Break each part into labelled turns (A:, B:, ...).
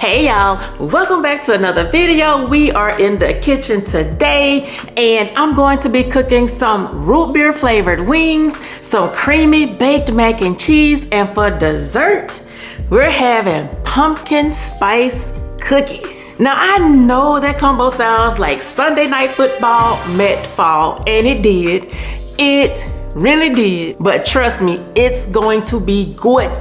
A: Hey y'all, welcome back to another video. We are in the kitchen today and I'm going to be cooking some root beer flavored wings, some creamy baked mac and cheese, and for dessert, we're having pumpkin spice cookies. Now I know that combo sounds like Sunday night football met fall, and it did. It really did. But trust me, it's going to be good.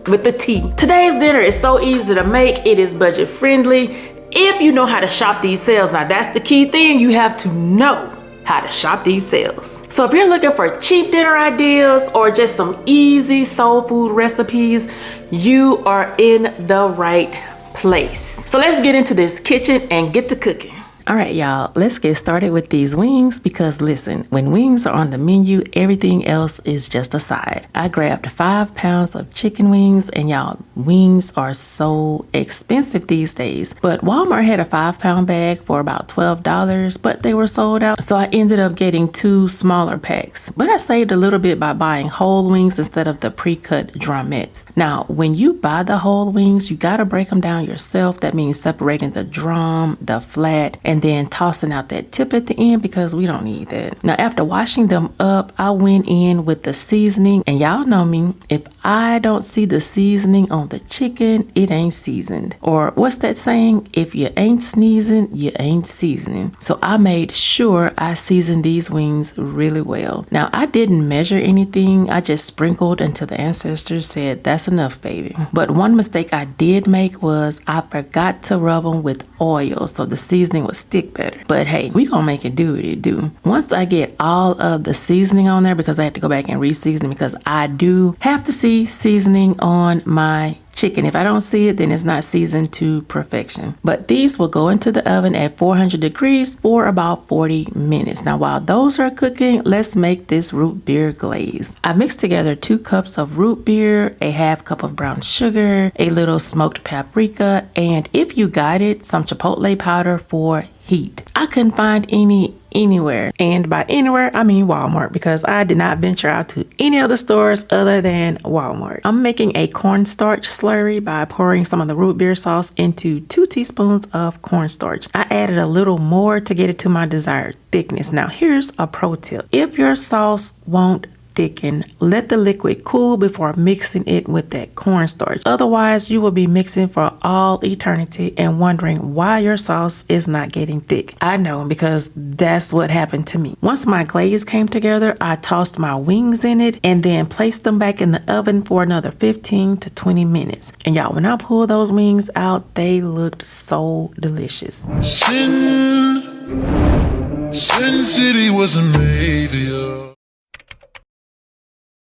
A: With the T. Today's dinner is so easy to make. It is budget friendly if you know how to shop these sales. Now that's the key thing. You have to know how to shop these sales. So if you're looking for cheap dinner ideas or just some easy soul food recipes, you are in the right place. So let's get into this kitchen and get to cooking. All right, y'all, let's get started with these wings because listen, when wings are on the menu, everything else is just a side. I grabbed 5 pounds of chicken wings, and y'all, wings are so expensive these days. But Walmart had a 5-pound bag for about $12, but they were sold out. So I ended up getting 2 smaller packs. But I saved a little bit by buying whole wings instead of the pre-cut drumettes. Now, when you buy the whole wings, you gotta break them down yourself. That means separating the drum, the flat, and then tossing out that tip at the end because we don't need that. Now, after washing them up, I went in with the seasoning, and y'all know me, if I don't see the seasoning on the chicken, it ain't seasoned. Or what's that saying? If you ain't sneezing, you ain't seasoning. So I made sure I seasoned these wings really well. Now, I didn't measure anything. I just sprinkled until the ancestors said, that's enough, baby. But one mistake I did make was I forgot to rub them with oil, so the seasoning was stick better. But hey, we gonna make it do what it do. Once I get all of the seasoning on there, because I had to go back and re-season because I do have to see seasoning on my chicken. If I don't see it, then it's not seasoned to perfection. But these will go into the oven at 400 degrees for about 40 minutes. Now, while those are cooking, let's make this root beer glaze. I mixed together 2 cups of root beer, a half cup of brown sugar, a little smoked paprika, and if you got it, some chipotle powder for heat. I couldn't find any anywhere, and by anywhere I mean Walmart, because I did not venture out to any other stores other than Walmart. I'm making a cornstarch slurry by pouring some of the root beer sauce into 2 teaspoons of cornstarch. I added a little more to get it to my desired thickness. Now here's a pro tip: if your sauce won't thicken, let the liquid cool before mixing it with that cornstarch. Otherwise, you will be mixing for all eternity and wondering why your sauce is not getting thick. I know, because that's what happened to me. Once my glaze came together, I tossed my wings in it and then placed them back in the oven for another 15 to 20 minutes. And y'all, when I pulled those wings out, they looked so delicious. Sin City wasn't made for you.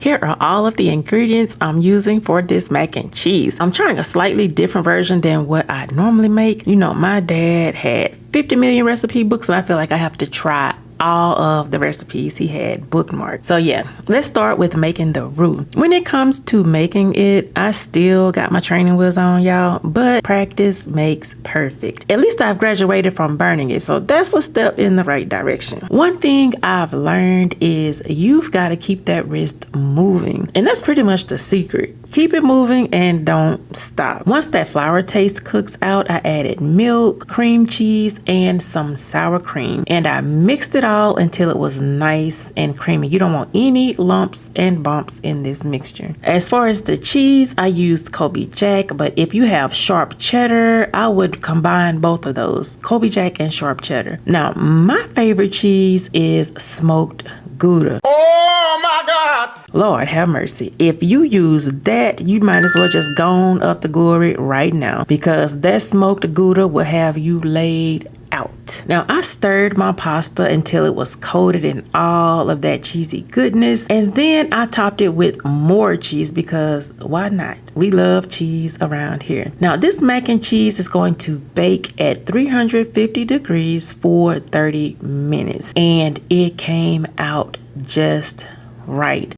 A: Here are all of the ingredients I'm using for this mac and cheese. I'm trying a slightly different version than what I normally make. You know, my dad had 50 million recipe books, and I feel like I have to try all of the recipes he had bookmarked. So yeah, let's start with making the roux. When it comes to making it, I still got my training wheels on, y'all, but practice makes perfect. At least I've graduated from burning it, so that's a step in the right direction. One thing I've learned is you've got to keep that wrist moving, and that's pretty much the secret. Keep it moving and don't stop. Once that flour taste cooks out, I added milk, cream cheese, and some sour cream, and I mixed it all until it was nice and creamy. You don't want any lumps and bumps in this mixture. As far as the cheese, I used Kobe Jack, but if you have sharp cheddar, I would combine both of those, Kobe Jack and sharp cheddar. Now, my favorite cheese is smoked Gouda. Oh my God! Lord have mercy. If you use that, you might as well just go on up the glory right now, because that smoked Gouda will have you laid out. Now, I stirred my pasta until it was coated in all of that cheesy goodness, and then I topped it with more cheese because why not? We love cheese around here. Now, this mac and cheese is going to bake at 350 degrees for 30 minutes, and it came out just right.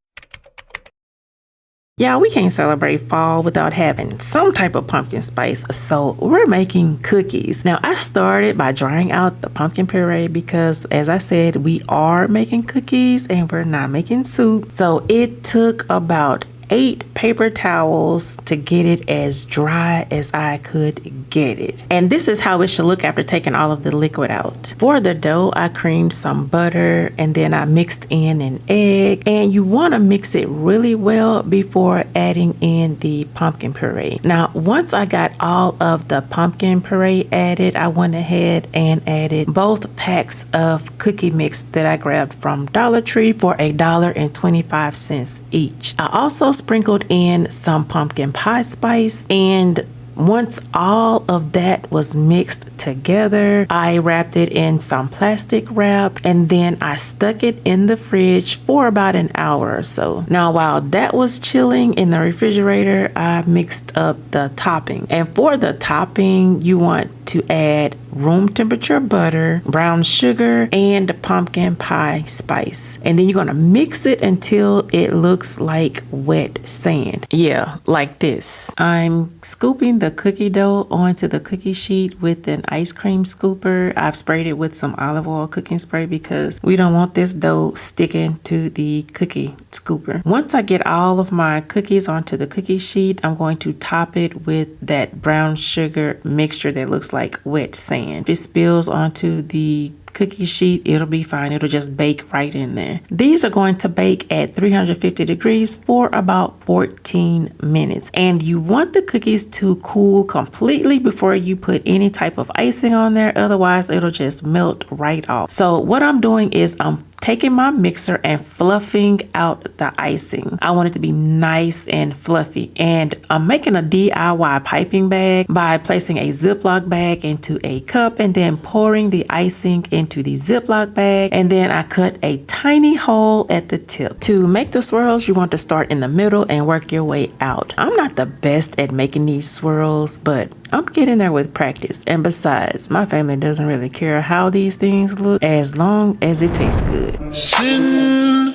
A: Yeah, we can't celebrate fall without having some type of pumpkin spice, so we're making cookies. Now, I started by drying out the pumpkin puree because, as I said, we are making cookies and we're not making soup. So it took about 8 paper towels to get it as dry as I could get it. And this is how it should look after taking all of the liquid out. For the dough, I creamed some butter and then I mixed in an egg. And you want to mix it really well before adding in the pumpkin puree. Now, once I got all of the pumpkin puree added, I went ahead and added both packs of cookie mix that I grabbed from Dollar Tree for $1.25 each. I also sprinkled in some pumpkin pie spice, and once all of that was mixed together, I wrapped it in some plastic wrap and then I stuck it in the fridge for about an hour or so. Now, while that was chilling in the refrigerator, I mixed up the topping. And for the topping, you want to add room temperature butter, brown sugar, and pumpkin pie spice. And then you're gonna mix it until it looks like wet sand. Yeah, like this. I'm scooping the cookie dough onto the cookie sheet with an ice cream scooper. I've sprayed it with some olive oil cooking spray because we don't want this dough sticking to the cookie scooper. Once I get all of my cookies onto the cookie sheet, I'm going to top it with that brown sugar mixture that looks like wet sand. If it spills onto the cookie sheet, it'll be fine. It'll just bake right in there. These are going to bake at 350 degrees for about 14 minutes. And you want the cookies to cool completely before you put any type of icing on there. Otherwise, it'll just melt right off. So what I'm doing is I'm taking my mixer and fluffing out the icing. I want it to be nice and fluffy. And I'm making a DIY piping bag by placing a Ziploc bag into a cup and then pouring the icing into the Ziploc bag. And then I cut a tiny hole at the tip. To make the swirls, you want to start in the middle and work your way out. I'm not the best at making these swirls, but I'm getting there with practice. And besides, my family doesn't really care how these things look as long as it tastes good.
B: Sin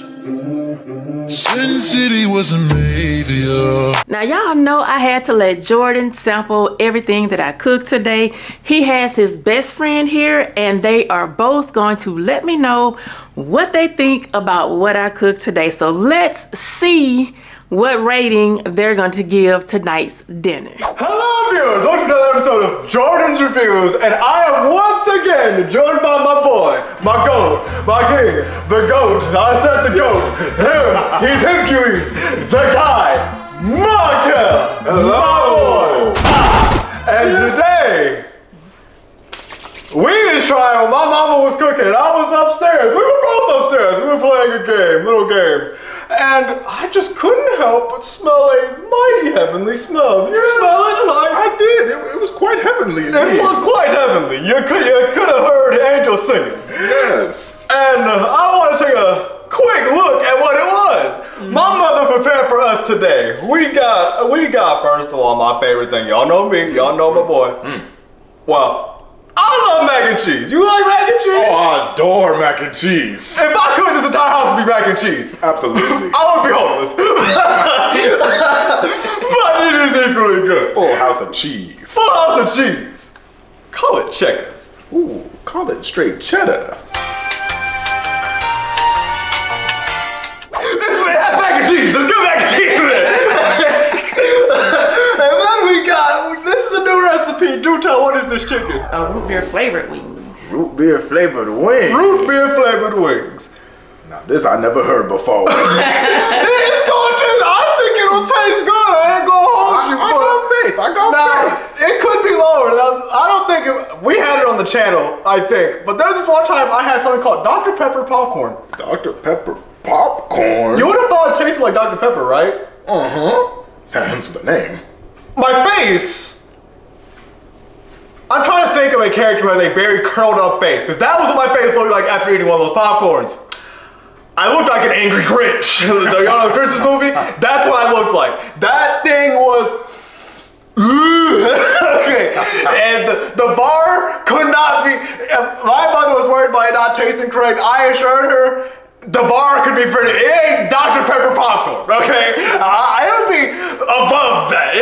B: City was a mafia.
A: Now y'all know I had to let Jordan sample everything that I cooked today. He has his best friend here and they are both going to let me know what they think about what I cooked today. So let's see what rating they're going to give tonight's dinner.
C: Hello viewers, welcome to another episode of Jordan's Reviews, and I am once again joined by my boy, my goat, my king, the goat, I said the goat, him, he's Hercules, the guy, Michael, my boy. And today, we was trying when my mama was cooking, and I was upstairs, we were both upstairs, we were playing a game, little game. And I just couldn't help but smell a mighty heavenly smell. Did you smell it?
B: I did. It was quite heavenly indeed.
C: It was quite heavenly. You could have heard angels singing.
B: Yes.
C: And I want to take a quick look at what it was. My mother prepared for us today. We got first of all my favorite thing. Y'all know me. Y'all know my boy. Well, I love mac and cheese. You like mac and cheese?
B: Oh, I adore mac and cheese.
C: If I could, this entire house would be mac and cheese.
B: Absolutely.
C: I would be homeless. But it is equally good.
B: Full house of cheese.
C: Full house of cheese. Call it checkers.
B: Ooh, call it straight cheddar.
C: It has mac and cheese. There's good mac and cheese in it. And then we got, this is a new recipe. Do tell, what is this chicken?
A: Root beer flavored wings.
B: Root beer flavored wings.
C: Root beer flavored wings.
B: Now this I never heard before.
C: It's going to, I think it'll taste good. I ain't gonna hold you.
B: I got faith.
C: It could be lower. Now, I don't think we had it on the channel, I think. But there was this one time I had something called Dr. Pepper popcorn.
B: Dr. Pepper popcorn?
C: You would have thought it tasted like Dr. Pepper, right?
B: Uh-huh. Hence the name.
C: My face, I'm trying to think of a character who has a very curled up face, because that was what my face looked like after eating one of those popcorns. I looked like an angry Grinch. Y'all know the Christmas movie? That's what I looked like. That thing was, okay. And the bar could not be, my mother was worried about it not tasting correct. I assured her, the bar could be pretty, it ain't Dr. Pepper popcorn, okay? It would be above that.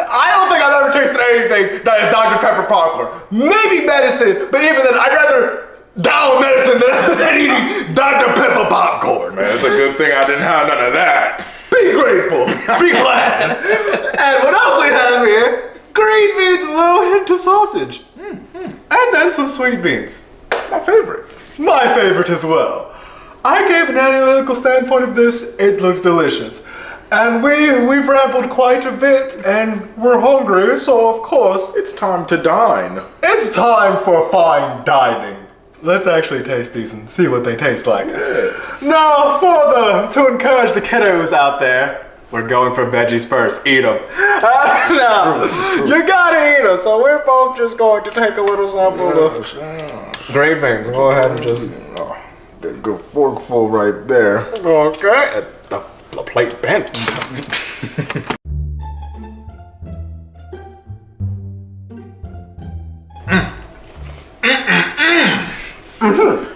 C: I don't think I've ever tasted anything that is Dr. Pepper popcorn. Maybe medicine, but even then, I'd rather down medicine than eating Dr. Pepper popcorn.
B: Man, it's a good thing I didn't have none of that.
C: Be grateful. Be glad. And what else we have here? Green beans, a little hint of sausage. And then some sweet beans.
B: My favorite.
C: My favorite as well. I gave an analytical standpoint of this. It looks delicious. And we've rambled quite a bit and we're hungry, so of course,
B: It's time to dine.
C: it's time for fine dining. Let's actually taste these and see what they taste like.
B: Yes.
C: Now, to encourage the kiddos out there, we're going for veggies first. Eat them. No, you gotta eat them. So we're both just going to take a little sample of green beans. Go ahead and just.
B: Oh, get a good forkful right there.
C: Okay. The plate bent.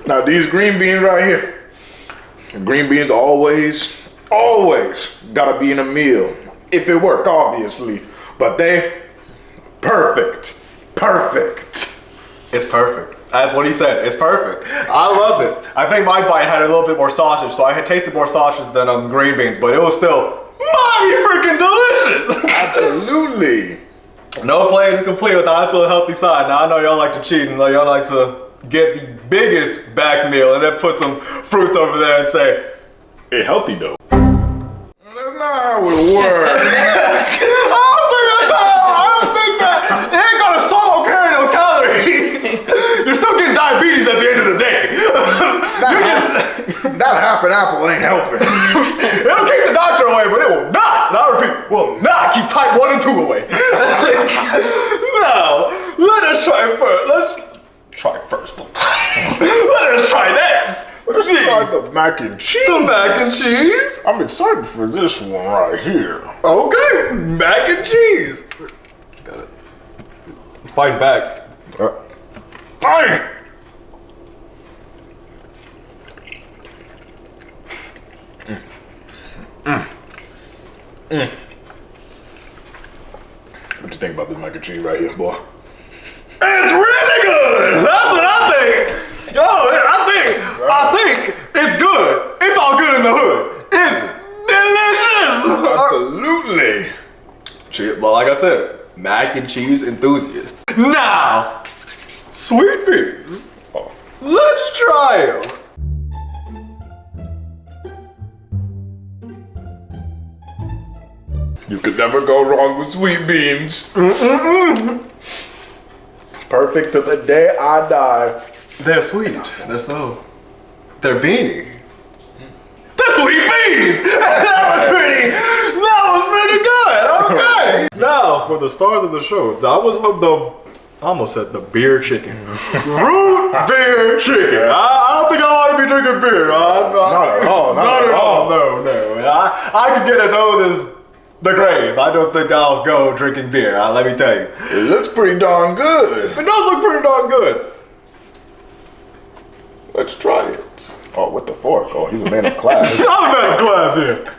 B: Now these green beans right here. Green beans always gotta be in a meal. If it work, obviously. But they perfect.
C: It's perfect. That's what he said. It's perfect. I love it. I think my bite had a little bit more sausage, so I had tasted more sausage than green beans, but it was still mighty freaking delicious.
B: Absolutely.
C: No plate is complete without a healthy side. Now I know y'all like to cheat and y'all like to get the biggest back meal and then put some fruits over there and say,
B: It healthy though. That's not how it works.
C: I don't think that. It ain't gonna solve carry those calories. You're still getting diabetes at the end of the day.
B: That half an apple ain't helping.
C: It'll keep the doctor away, but it will not, and I repeat, will not keep type 1 and 2 away. Now, let us try first. Let's try first. Let us try next.
B: Let's try the mac and cheese.
C: The mac and cheese?
B: I'm excited for this one right here.
C: Okay, mac and cheese. Got it. Fighting back.
B: Bang! What you think about this mac and cheese right here, boy?
C: It's really good. That's what I think. Yo, I think it's good. It's all good in the hood. It's delicious.
B: Absolutely.
C: Well, like I said, mac and cheese enthusiast. Now, sweet beans. Let's try them.
B: You could never go wrong with sweet beans. Perfect to the day I die.
C: They're sweet. They're beanie. They're sweet beans. That was pretty good. Okay. Now for the stars of the show. That was I almost said the beer chicken. Root beer chicken. I don't think I want to be drinking beer.
B: Not at all.
C: Not at all. No. I could get as old as the grave. I don't think I'll go drinking beer. Let me tell you.
B: It looks pretty darn good.
C: It does look pretty darn good.
B: Let's try it. Oh, with the fork. Oh, he's a man of class.
C: I'm a man of class here.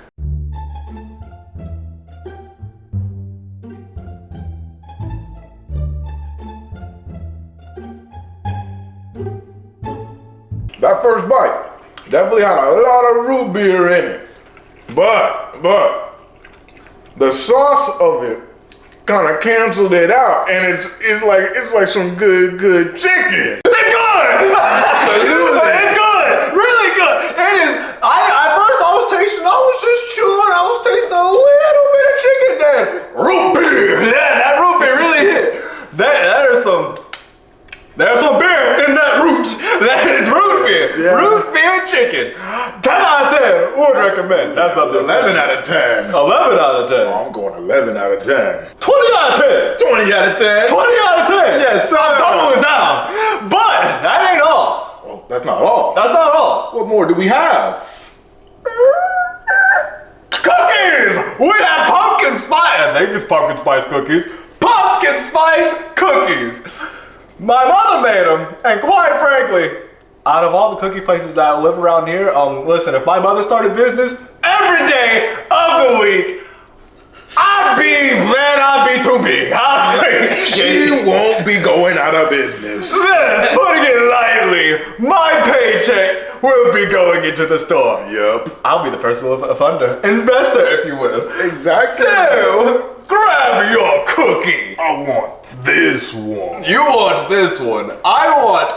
B: That first bite definitely had a lot of root beer in it. But the sauce of it kind of canceled it out, and it's like some good chicken.
C: It's good! It's good! Really good! It is. At first I was just chewing, I was tasting a little bit of chicken there. Root beer! Yeah, that root beer really hit. There's some beer in that root. That is root beer. Yeah. Root beer chicken. 10 out of 10 would recommend. That's not the
B: 11 out of 10.
C: 11 out of 10.
B: Oh, I'm going 11 out of 10.
C: 20 out of 10.
B: 20 out of 10.
C: 20 out of 10.
B: Yes,
C: I'm doubling down. But that ain't all.
B: Oh, that's not all.
C: That's not all.
B: What more do we have?
C: Cookies! We have pumpkin spice. I think it's pumpkin spice cookies. Pumpkin spice cookies. My mother made them, and quite frankly, out of all the cookie places that live around here, listen, if my mother started business every day of the week, I'd be too big.
B: She won't won't be going out of business.
C: This, putting it lightly, my paychecks will be going into the store.
B: Yep.
C: I'll be the personal funder, investor, if you will.
B: Exactly.
C: So, grab your cookie.
B: I want this one.
C: You want this one. I want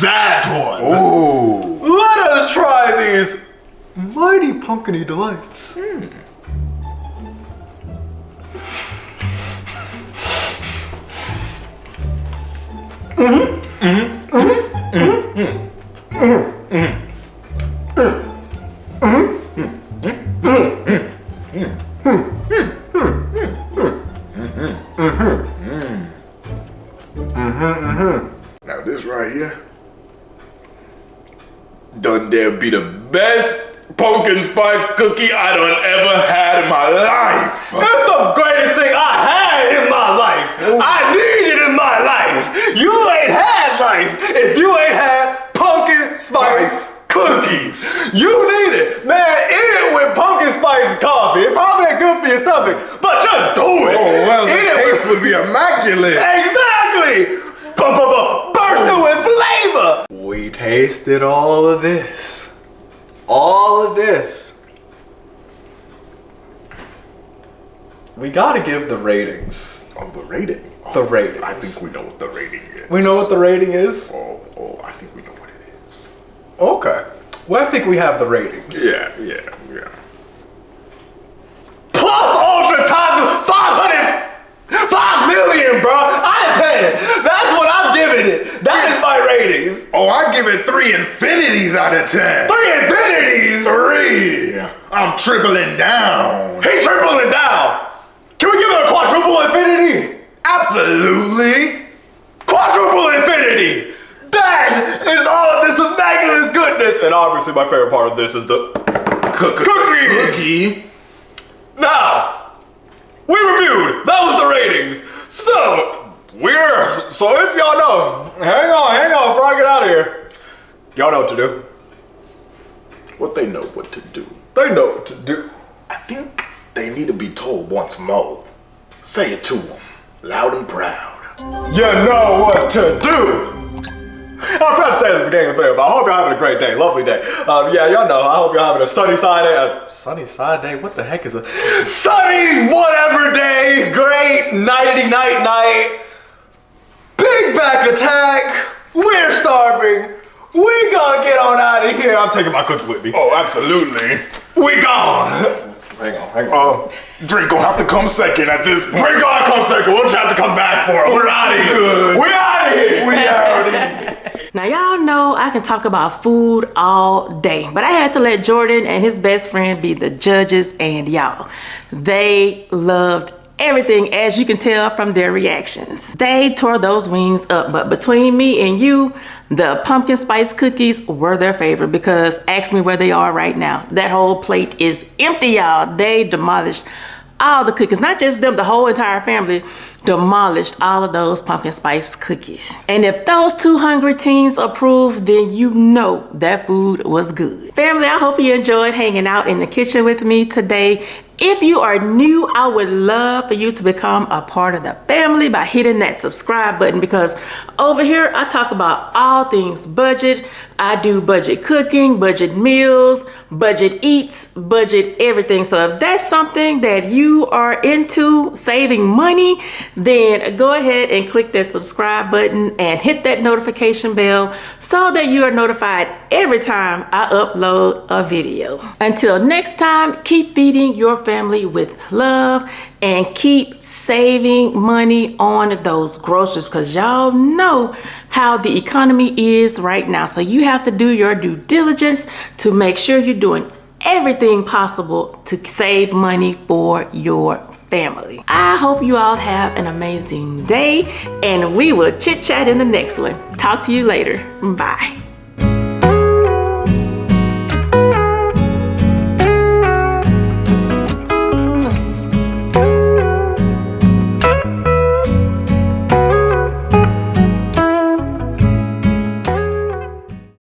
C: that one.
B: Ooh.
C: Let us try these mighty pumpkiny delights.
B: Now this right here, done there be the best pumpkin spice cookie I done ever had in my life.
C: That's the greatest thing I had in my life. I needed in my life. You ain't had life if you ain't had pumpkin spice cookies. You need it. Man, eat it with pumpkin spice coffee. It probably ain't good for your stomach, but just do it.
B: Oh, well, the
C: Eat it
B: taste would be immaculate.
C: Exactly! Bursting with flavor! We tasted all of this. All of this. We gotta give the ratings.
B: Oh, the rating.
C: The ratings.
B: I think we know what the rating is.
C: We know what the rating is?
B: Oh, I think we know what it is.
C: Okay. Well, I think we have the ratings.
B: Yeah.
C: Plus ultra times 500! 5 million, bro! I'm paying! That's what I'm giving it! That is my ratings!
B: Oh, I give it 3 infinities out of 10.
C: 3 infinities!
B: 3. I'm tripling down.
C: He tripling down! Can we give it a quadruple infinity?
B: Absolutely.
C: Quadruple infinity! That is all of this immaculate goodness! And obviously my favorite part of this is the cookies!
B: Cookie.
C: Now, we reviewed, that was the ratings. So if y'all know, hang on before I get out of here. Y'all know what to do.
B: What they know what to do.
C: They know what to do.
B: I think they need to be told once more. Say it to them, loud and proud.
C: You know what to do. I forgot to say at the beginning of the video, but I hope you're having a great day, lovely day. Yeah, y'all know, I hope you're having a sunny side day. Sunny side day? What the heck is a sunny whatever day? Great nighty night. Big back attack. We're starving. We gonna get on out of here. I'm taking my cookie with me.
B: Oh, absolutely.
C: We gone. Hang on.
B: Drink gonna have to come second at this point.
C: Drink gonna come second. We'll just have to come back for it. We're out of here.
B: Good.
C: We out of here.
B: We out of here.
A: Now y'all know I can talk about food all day, but I had to let Jordan and his best friend be the judges, and y'all, they loved everything, as you can tell from their reactions. They tore those wings up, but between me and you, the pumpkin spice cookies were their favorite, because ask me where they are right now. That whole plate is empty, y'all. They demolished all the cookies, not just them, the whole entire family demolished all of those pumpkin spice cookies. And if those 2 hungry teens approve, then you know that food was good. Family, I hope you enjoyed hanging out in the kitchen with me today. If you are new, I would love for you to become a part of the family by hitting that subscribe button, because over here I talk about all things budget. I do budget cooking, budget meals, budget eats, budget everything. So if that's something that you are into, saving money, then go ahead and click that subscribe button and hit that notification bell so that you are notified every time I upload a video. Until next time, keep feeding your family with love and keep saving money on those groceries, because y'all know how the economy is right now. So you have to do your due diligence to make sure you're doing everything possible to save money for your family. I hope you all have an amazing day, and we will chit chat in the next one. Talk to you later. Bye.